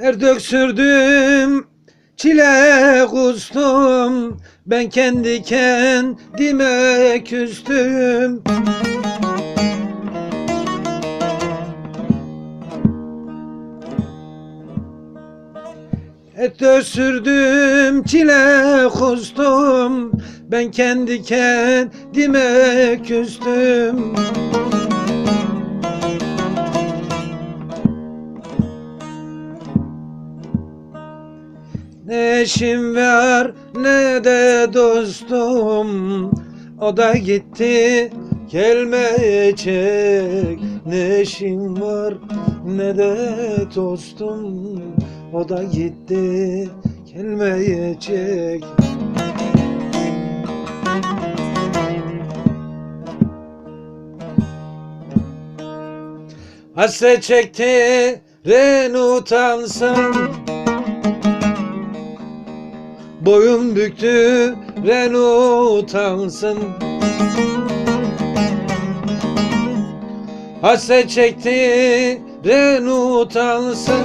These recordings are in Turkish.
Ter döksürdüm, çile kustum, ben kendi kendime küstüm. Et döksürdüm, çile kustum, ben kendi kendime küstüm. Ne eşim var ne de dostum, o da gitti gelmeyecek. Ne eşim var ne de dostum, o da gitti gelmeyecek. Hasret çektiren utansın, boyun büktüren utansın. Hasret çektiren utansın,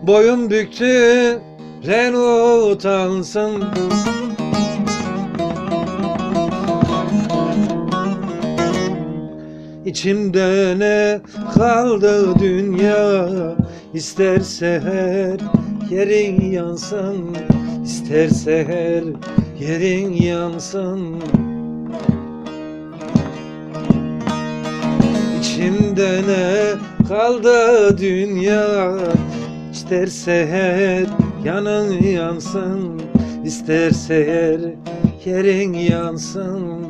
boyun büktüren utansın. İçimde ne kaldı dünya, isterse her yerin yansın, isterse her yerin yansın. İçimde ne kaldı dünya, isterse her yanın yansın, isterse her yerin yansın.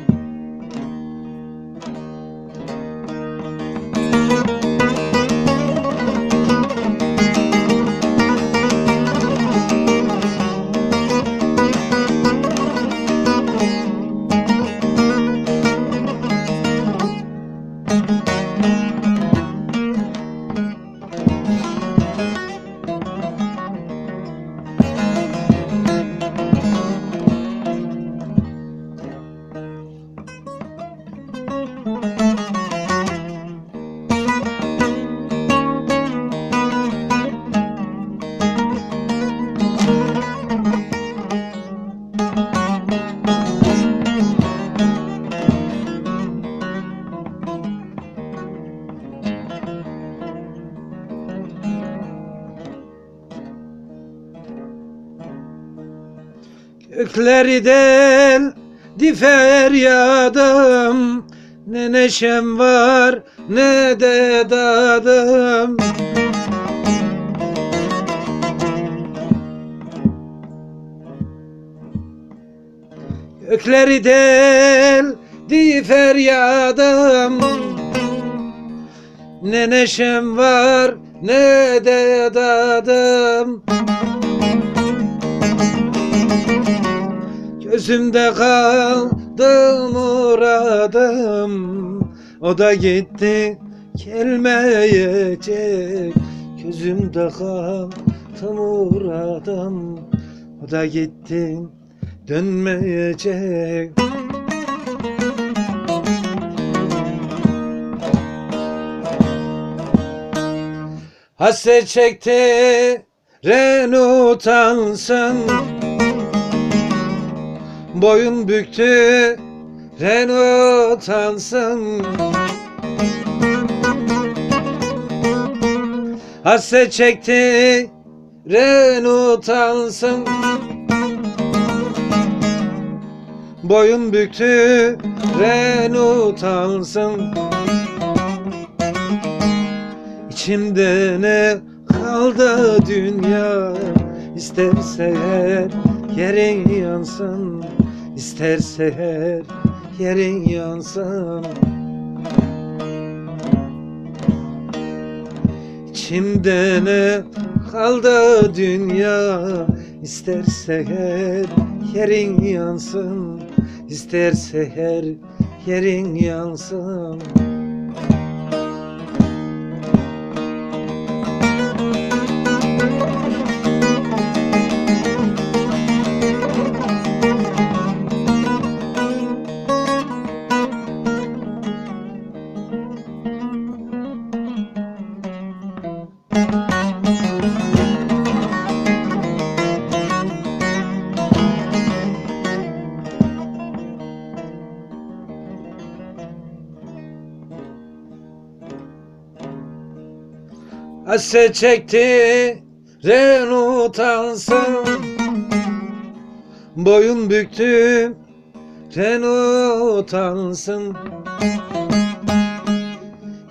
Gökleri deldi feryadım, ne neşem var ne de dadım. Gökleri deldi feryadım, ne neşem var ne de dadım. Gözümde kaldı muradım, o da gitti gelmeyecek. Gözümde kaldı muradım, o da gitti dönmeyecek. Hasret çektiren utansın, boyun büktüren utansın. Hasret çektiren utansın, boyun büktüren utansın. İçimde ne kaldı dünya, isterse her yerin yansın, isterse her yerin yansın. İçimde ne kaldı dünya, isterse her yerin yansın, isterse her yerin yansın. Hasret çekti ren utansın, boyun büktüm ren utansın.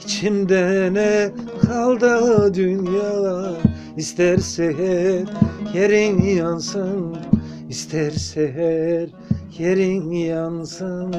İçimde ne kaldı dünya, isterse her yerin yansın, isterse her yerin yansın.